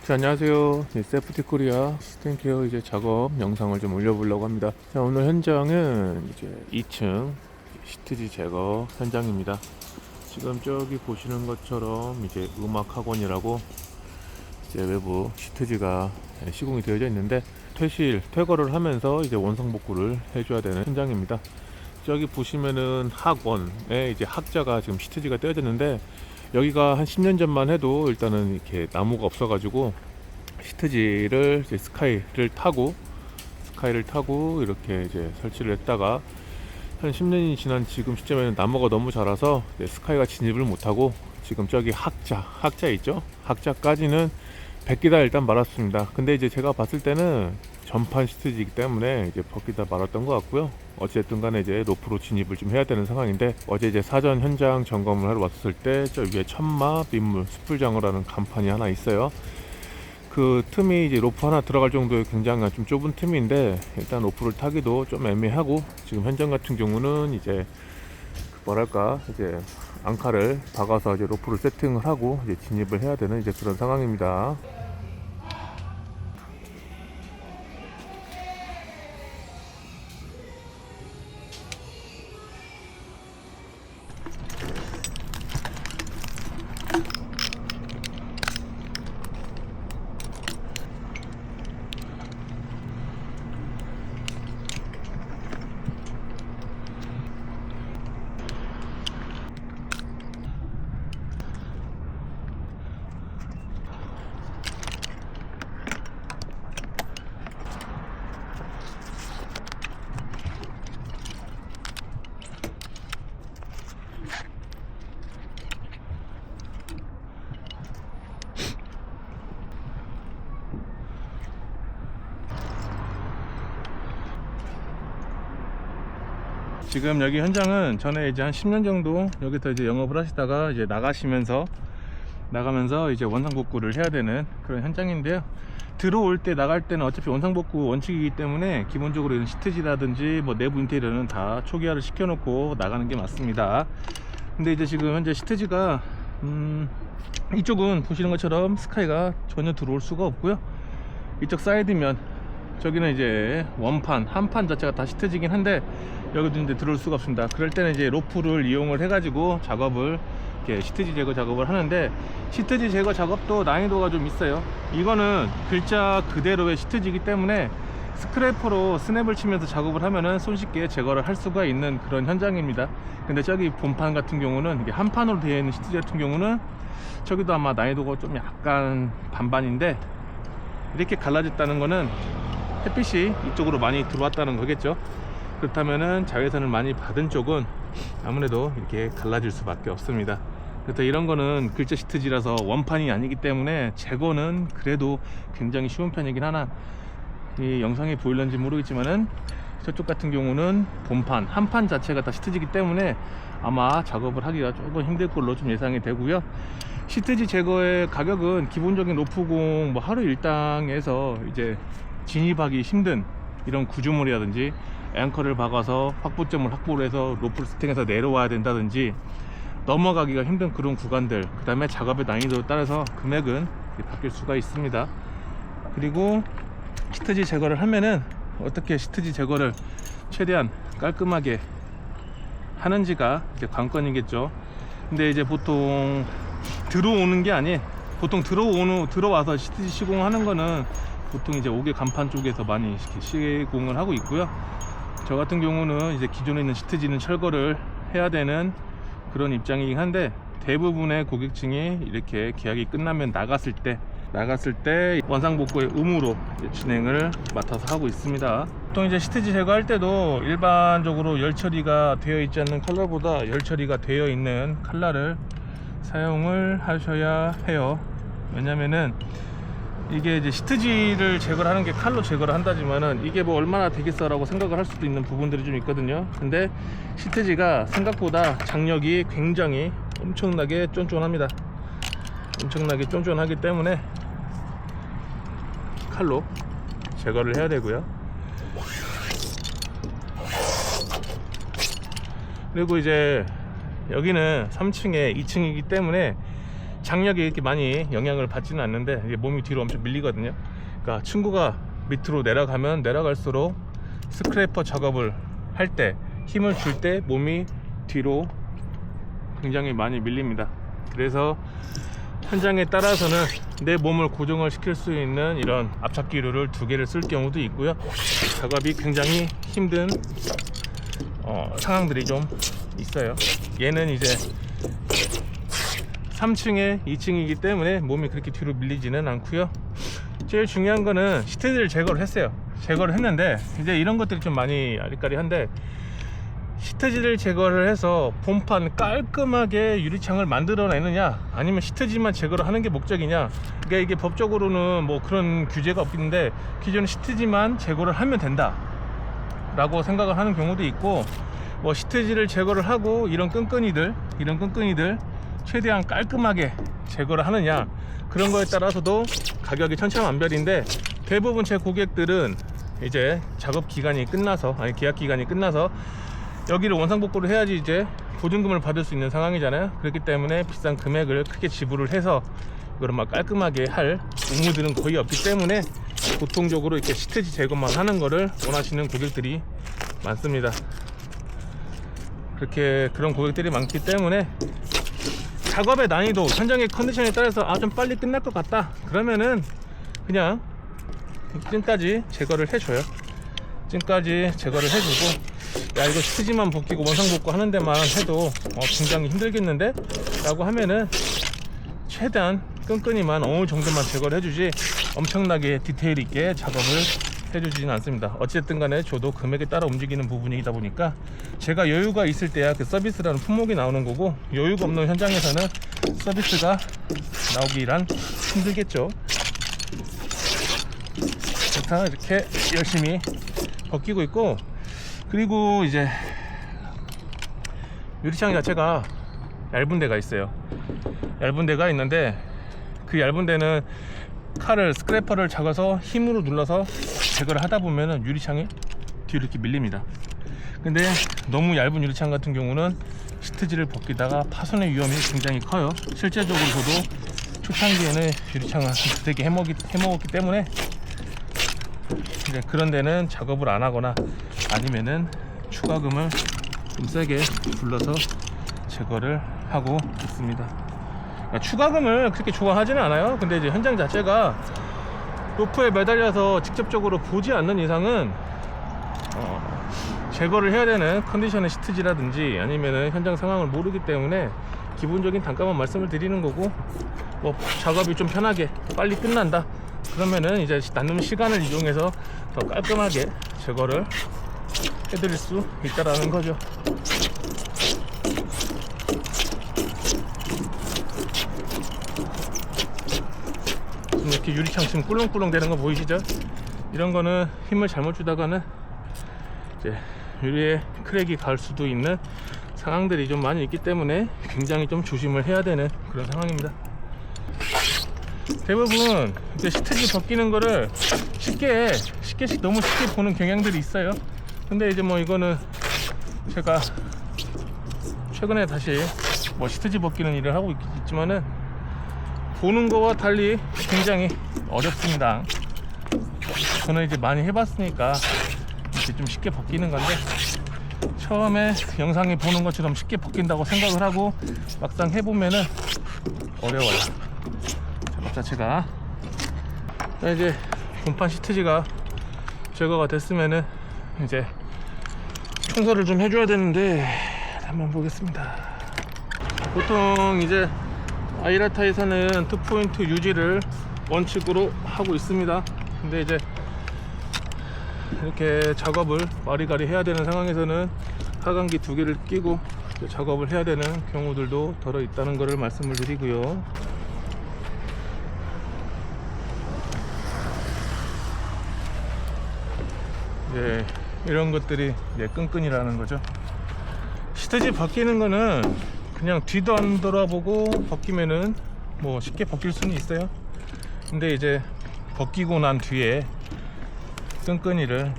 자, 안녕하세요. 세프티 코리아 스텐케어 이제 작업 영상을 좀 올려보려고 합니다. 자, 오늘 현장은 이제 2층 시트지 제거 현장입니다. 지금 저기 보시는 것처럼 이제 음악 학원이라고 이제 외부 시트지가 시공이 되어져 있는데 퇴거를 하면서 이제 원상복구를 해줘야 되는 현장입니다. 저기 보시면은 학원에 이제 학자가 지금 시트지가 떼어졌는데, 여기가 한 10년 전만 해도 일단은 이렇게 나무가 없어가지고 시트지를 이제 스카이를 타고 이렇게 이제 설치를 했다가 한 10년이 지난 지금 시점에는 나무가 너무 자라서 스카이가 진입을 못하고 지금 저기 학자 있죠? 학자까지는 벗기다 일단 말았습니다. 근데 이제 제가 봤을 때는 전판 시트지이기 때문에 이제 벗기다 말았던 것 같고요. 어쨌든 간에 이제 로프로 진입을 좀 해야 되는 상황인데, 어제 이제 사전 현장 점검을 하러 왔을 때 저 위에 천마 민물 숯불장어라는 간판이 하나 있어요. 그 틈이 이제 로프 하나 들어갈 정도의 굉장히 좀 좁은 틈인데, 일단 로프를 타기도 좀 애매하고, 지금 현장 같은 경우는 이제 뭐랄까 이제 앙카를 박아서 이제 로프를 세팅을 하고 이제 진입을 해야 되는 이제 그런 상황입니다. 지금 여기 현장은 전에 이제 한 10년 정도 여기서 이제 영업을 하시다가 이제 나가면서 이제 원상복구를 해야 되는 그런 현장인데요. 들어올 때 나갈 때는 어차피 원상복구 원칙이기 때문에 기본적으로 이런 시트지라든지 뭐 내부 인테리어는 다 초기화를 시켜놓고 나가는 게 맞습니다. 근데 이제 지금 현재 시트지가 이쪽은 보시는 것처럼 스카이가 전혀 들어올 수가 없고요. 이쪽 사이드면 저기는 이제 한판 자체가 다 시트지긴 한데, 여기도 이제 들어올 수가 없습니다. 그럴 때는 이제 로프를 이용을 해가지고 작업을, 이렇게 시트지 제거 작업을 하는데, 시트지 제거 작업도 난이도가 좀 있어요. 이거는 글자 그대로의 시트지이기 때문에 스크래퍼로 스냅을 치면서 작업을 하면은 손쉽게 제거를 할 수가 있는 그런 현장입니다. 근데 저기 본판 같은 경우는, 이게 한 판으로 되어 있는 시트지 같은 경우는 저기도 아마 난이도가 좀 약간 반반인데, 이렇게 갈라졌다는 거는 햇빛이 이쪽으로 많이 들어왔다는 거겠죠. 그렇다면은 자외선을 많이 받은 쪽은 아무래도 이렇게 갈라질 수밖에 없습니다. 그래서 이런 거는 글자 시트지라서 원판이 아니기 때문에 제거는 그래도 굉장히 쉬운 편이긴 하나, 이 영상에 보일런지 모르겠지만은 저쪽 같은 경우는 본판 한판 자체가 다 시트지기 때문에 아마 작업을 하기가 조금 힘들 걸로 좀 예상이 되고요. 시트지 제거의 가격은 기본적인 로프공 뭐 하루 일당에서 이제 진입하기 힘든 이런 구조물이라든지 앵커를 박아서 확보점을 확보를 해서 로프를 세팅해서 내려와야 된다든지 넘어가기가 힘든 그런 구간들, 그 다음에 작업의 난이도에 따라서 금액은 바뀔 수가 있습니다. 그리고 시트지 제거를 하면은 어떻게 시트지 제거를 최대한 깔끔하게 하는지가 이제 관건이겠죠. 근데 이제 보통 들어오는 게 아닌, 보통 들어와서 시트지 시공하는 거는 보통 이제 옥외 간판 쪽에서 많이 이렇게 시공을 하고 있고요. 저 같은 경우는 이제 기존에 있는 시트지는 철거를 해야 되는 그런 입장이긴 한데, 대부분의 고객층이 이렇게 계약이 끝나면 나갔을 때 원상복구의 의무로 진행을 맡아서 하고 있습니다. 보통 이제 시트지 제거할 때도 일반적으로 열 처리가 되어 있지 않는 컬러보다 열 처리가 되어 있는 컬러를 사용을 하셔야 해요. 왜냐면은 이게 이제 시트지를 제거를 하는 게 칼로 제거를 한다지만은 이게 뭐 얼마나 되겠어 라고 생각을 할 수도 있는 부분들이 좀 있거든요. 근데 시트지가 생각보다 장력이 굉장히 엄청나게 쫀쫀합니다. 엄청나게 쫀쫀하기 때문에 칼로 제거를 해야 되고요. 그리고 이제 여기는 3층에 2층이기 때문에 장력이 이렇게 많이 영향을 받지는 않는데 이게 몸이 뒤로 엄청 밀리거든요. 그러니까 층고가 밑으로 내려가면 내려갈수록 스크래퍼 작업을 할 때, 힘을 줄 때 몸이 뒤로 굉장히 많이 밀립니다. 그래서 현장에 따라서는 내 몸을 고정을 시킬 수 있는 이런 압착기류를 2개를 쓸 경우도 있고요. 작업이 굉장히 힘든 상황들이 좀 있어요. 얘는 이제 3층에 2층이기 때문에 몸이 그렇게 뒤로 밀리지는 않고요. 제일 중요한 거는 시트지를 제거를 했어요. 제거를 했는데 이제 이런 것들이 좀 많이 아리까리한데, 시트지를 제거를 해서 본판 깔끔하게 유리창을 만들어내느냐, 아니면 시트지만 제거를 하는 게 목적이냐. 그러니까 이게 법적으로는 뭐 그런 규제가 없긴데, 기존 시트지만 제거를 하면 된다 라고 생각을 하는 경우도 있고, 뭐 시트지를 제거를 하고 이런 끈끈이들 최대한 깔끔하게 제거를 하느냐, 그런 거에 따라서도 가격이 천차만별인데, 대부분 제 고객들은 이제 작업 기간이 끝나서, 아니 계약 기간이 끝나서 여기를 원상복구를 해야지 이제 보증금을 받을 수 있는 상황이잖아요. 그렇기 때문에 비싼 금액을 크게 지불을 해서 이거를 막 깔끔하게 할 의무들은 거의 없기 때문에 보통적으로 이렇게 시트지 제거만 하는 거를 원하시는 고객들이 많습니다. 그런 고객들이 많기 때문에 작업의 난이도, 현장의 컨디션에 따라서 좀 빨리 끝날 것 같다 그러면은 그냥 층까지 제거를 해줘요. 층까지 제거를 해주고, 야 이거 시트지만 벗기고 원상복구 하는 데만 해도 굉장히 힘들겠는데? 라고 하면은 최대한 끈끈이만 어느 정도만 제거를 해주지 엄청나게 디테일 있게 작업을 해주지는 않습니다. 어쨌든 간에 저도 금액에 따라 움직이는 부분이다 보니까 제가 여유가 있을 때야 그 서비스라는 품목이 나오는 거고, 여유가 없는 현장에서는 서비스가 나오기란 힘들겠죠. 자, 이렇게 열심히 벗기고 있고, 그리고 이제 유리창 자체가 얇은 데가 있어요. 얇은 데가 있는데, 그 얇은 데는 칼을, 스크래퍼를 잡아서 힘으로 눌러서 제거를 하다 보면은 유리창이 뒤로 이렇게 밀립니다. 근데 너무 얇은 유리창 같은 경우는 시트지를 벗기다가 파손의 위험이 굉장히 커요. 실제적으로 저도 초창기에는 유리창을 되게 해먹었기 때문에 이제 그런 데는 작업을 안 하거나 아니면은 추가금을 좀 세게 불러서 제거를 하고 있습니다. 그러니까 추가금을 그렇게 좋아하지는 않아요. 근데 이제 현장 자체가 로프에 매달려서 직접적으로 보지 않는 이상은 제거를 해야 되는 컨디션의 시트지라든지 아니면은 현장 상황을 모르기 때문에 기본적인 단가만 말씀을 드리는 거고, 뭐 작업이 좀 편하게 빨리 끝난다 그러면은 이제 남는 시간을 이용해서 더 깔끔하게 제거를 해드릴 수 있다라는 거죠. 이렇게 유리창 지금 꿀렁꿀렁 되는 거 보이시죠? 이런 거는 힘을 잘못 주다가는 이제 유리에 크랙이 갈 수도 있는 상황들이 좀 많이 있기 때문에 굉장히 좀 조심을 해야 되는 그런 상황입니다. 대부분 이제 시트지 벗기는 거를 너무 쉽게 보는 경향들이 있어요. 근데 이제 뭐 이거는 제가 최근에 다시 뭐 시트지 벗기는 일을 하고 있지만은 보는 거와 달리 굉장히 어렵습니다. 저는 이제 많이 해봤으니까 이제 좀 쉽게 벗기는 건데, 처음에 영상에 보는 것처럼 쉽게 벗긴다고 생각을 하고 막상 해보면은 어려워요. 작업 자체가. 자, 이제 본판 시트지가 제거가 됐으면은 이제 청소를 좀 해줘야 되는데 한번 보겠습니다. 보통 이제 아이라타에서는 투포인트 유지를 원칙으로 하고 있습니다. 근데 이제 이렇게 작업을 와리가리 해야 되는 상황에서는 하강기 2개를 끼고 작업을 해야 되는 경우들도 덜어 있다는 것을 말씀을 드리고요. 이제 이런 것들이 이제 끈끈이라는 거죠. 시트지 벗기는 거는 그냥 뒤도 안 돌아보고 벗기면은 뭐 쉽게 벗길 수는 있어요. 근데 이제 벗기고 난 뒤에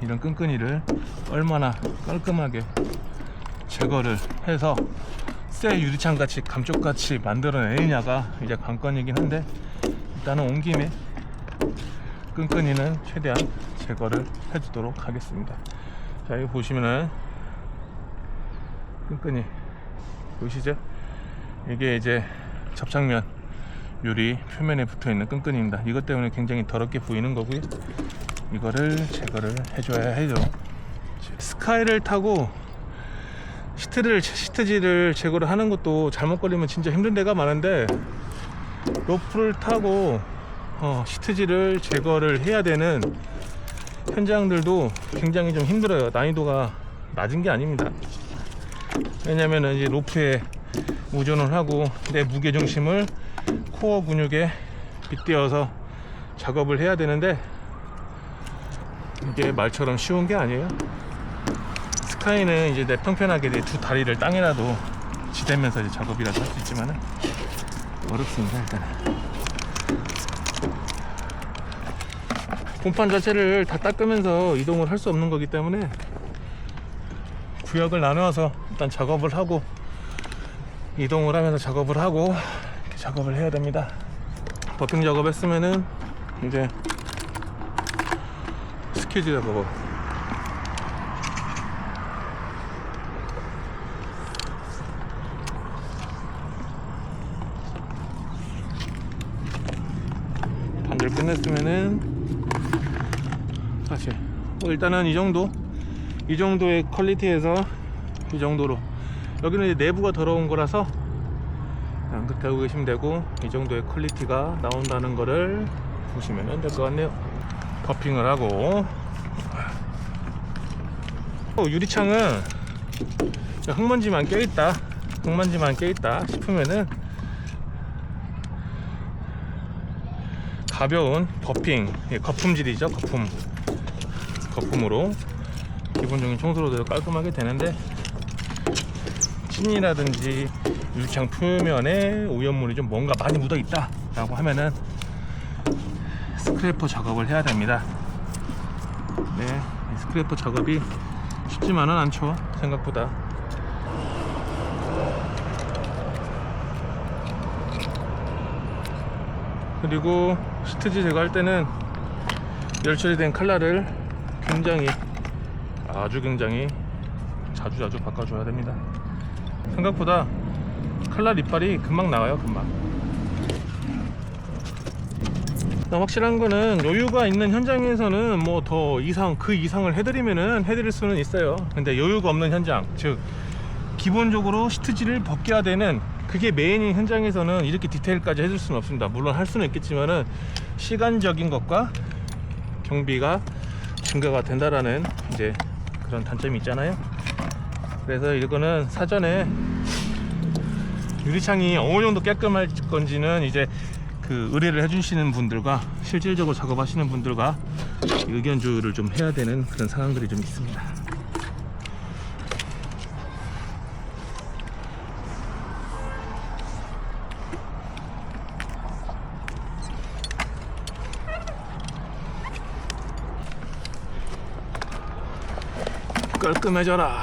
이런 끈끈이를 얼마나 깔끔하게 제거를 해서 새 유리창 같이 감쪽같이 만들어내느냐가 이제 관건이긴 한데, 일단은 온 김에 끈끈이는 최대한 제거를 해주도록 하겠습니다. 자, 여기 보시면은 끈끈이 보이시죠? 이게 이제 접착면 유리 표면에 붙어있는 끈끈이입니다. 이것 때문에 굉장히 더럽게 보이는 거고요. 이거를 제거를 해줘야 해요. 스카이를 타고 시트지를 제거를 하는 것도 잘못 걸리면 진짜 힘든 데가 많은데, 로프를 타고 시트지를 제거를 해야 되는 현장들도 굉장히 좀 힘들어요. 난이도가 낮은 게 아닙니다. 왜냐면은 이제 로프에 의존을 하고 내 무게중심을 코어 근육에 빗대어서 작업을 해야 되는데, 이게 말처럼 쉬운 게 아니에요. 스카이는 이제 내 평평하게 내 두 다리를 땅에 놔도 지대면서 이제 작업이라도 할 수 있지만은 어렵습니다. 일단은 본판 자체를 다 닦으면서 이동을 할 수 없는 거기 때문에 구역을 나누어서 일단 작업을 하고 이동을 하면서 작업을 하고 이렇게 작업을 해야 됩니다. 버핑 작업했으면은 이제 스퀴즈 작업, 반절 끝냈으면은 다시 일단은 이 정도의 퀄리티에서 이 정도로, 여기는 이제 내부가 더러운 거라서 그냥 그렇게 하고 계시면 되고, 이 정도의 퀄리티가 나온다는 거를 보시면 될 것 같네요. 버핑을 하고, 유리창은 흙먼지만 껴있다 싶으면은 가벼운 버핑, 거품질이죠. 거품으로 기본적인 청소로도 깔끔하게 되는데, 찐이라든지 유리창 표면에 오염물이 좀 뭔가 많이 묻어 있다 라고 하면은 스크래퍼 작업을 해야 됩니다. 네, 스크래퍼 작업이 쉽지만은 않죠, 생각보다. 그리고 시트지 제거할 때는 열 처리된 칼날을 아주 굉장히 자주 바꿔줘야 됩니다. 생각보다 칼날 이빨이 금방 나와요. 금방. 확실한 거는 여유가 있는 현장에서는 뭐 더 그 이상을 해드릴 수는 있어요. 근데 여유가 없는 현장, 즉 기본적으로 시트지를 벗겨야 되는 그게 메인인 현장에서는 이렇게 디테일까지 해줄 수는 없습니다. 물론 할 수는 있겠지만은 시간적인 것과 경비가 증가가 된다라는 이제 그런 단점이 있잖아요. 그래서 이거는 사전에 유리창이 어느 정도 깨끗할 건지는 이제 그 의뢰를 해주시는 분들과 실질적으로 작업하시는 분들과 의견주를 좀 해야 되는 그런 상황들이 좀 있습니다. 깔끔해져라.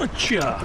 으쌰.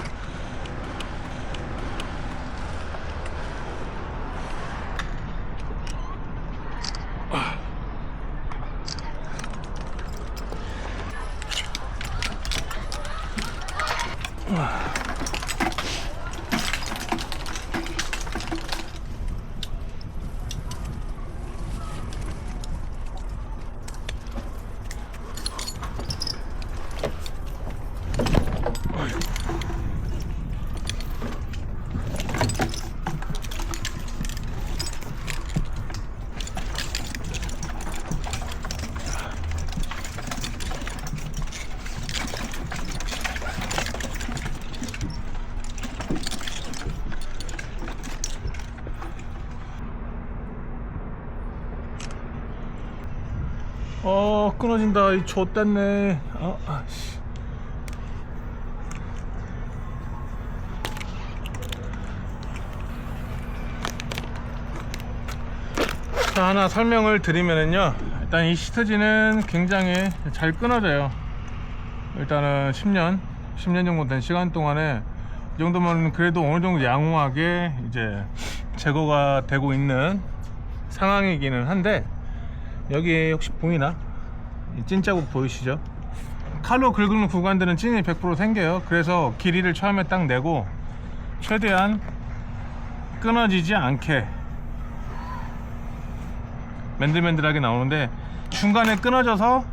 끊어진다. 이 좆됐네. 아씨. 자, 하나 설명을 드리면은요, 일단 이 시트지는 굉장히 잘 끊어져요. 일단은 10년 정도 된 시간 동안에 이 정도면 그래도 어느 정도 양호하게 이제 제거가 되고 있는 상황이기는 한데, 여기 혹시 보이나? 이 찐자국 보이시죠? 칼로 긁는 구간들은 찐이 100% 생겨요. 그래서 길이를 처음에 딱 내고 최대한 끊어지지 않게 맨들맨들하게 나오는데, 중간에 끊어져서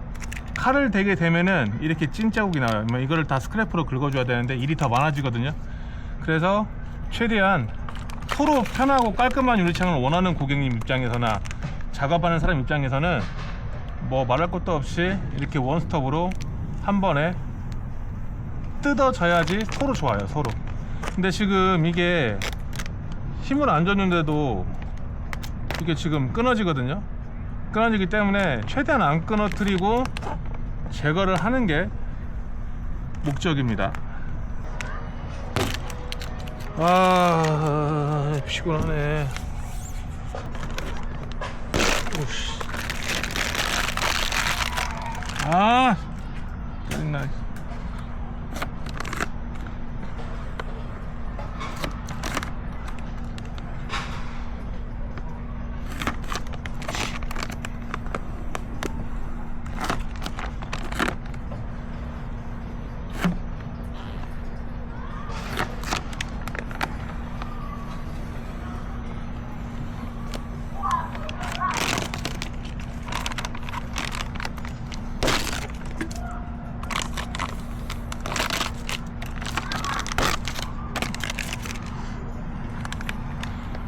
칼을 대게 되면은 이렇게 찐 자국이 나와요. 이거를 다 스크래퍼로 긁어줘야 되는데 일이 더 많아지거든요. 그래서 최대한 토로 편하고 깔끔한 유리창을 원하는 고객님 입장에서나 작업하는 사람 입장에서는 뭐 말할 것도 없이 이렇게 원스톱으로 한 번에 뜯어져야지 서로 좋아요, 서로. 근데 지금 이게 힘을 안 줬는데도 이게 지금 끊어지거든요. 끊어지기 때문에 최대한 안 끊어뜨리고 제거를 하는 게 목적입니다. 아, 피곤하네. 오씨. 아, 짜증나.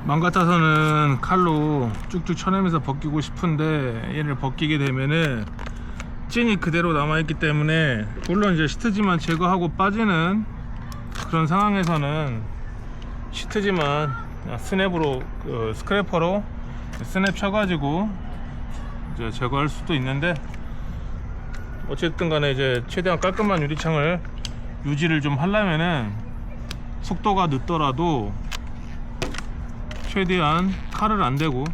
맘 같아서는 칼로 쭉쭉 쳐내면서 벗기고 싶은데, 얘를 벗기게 되면은 찐이 그대로 남아있기 때문에, 물론 이제 시트지만 제거하고 빠지는 그런 상황에서는 시트지만 스냅으로 스크래퍼로 스냅 쳐가지고 이제 제거할 수도 있는데, 어쨌든 간에 이제 최대한 깔끔한 유리창을 유지를 좀 하려면은 속도가 늦더라도 최대한 칼을 안 대고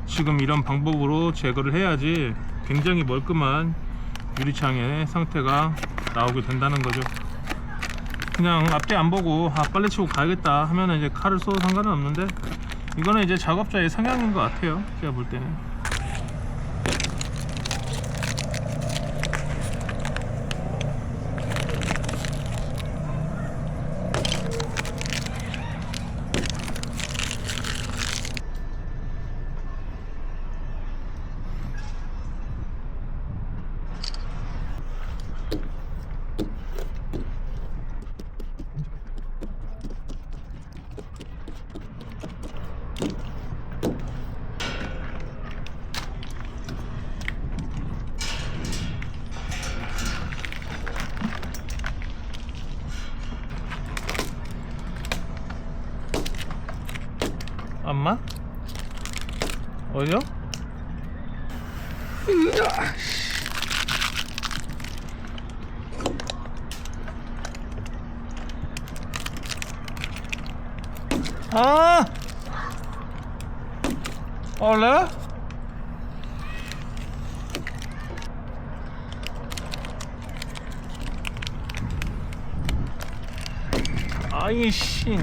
지금 이런 방법으로 제거를 해야지 굉장히 멀끔한 유리창의 상태가 나오게 된다는 거죠. 그냥 앞뒤 안 보고 빨리 치고 가야겠다 하면은 이제 칼을 써도 상관은 없는데, 이거는 이제 작업자의 성향인 것 같아요, 제가 볼 때는. 엄마? 어디요? 아! 원래? 아이씨.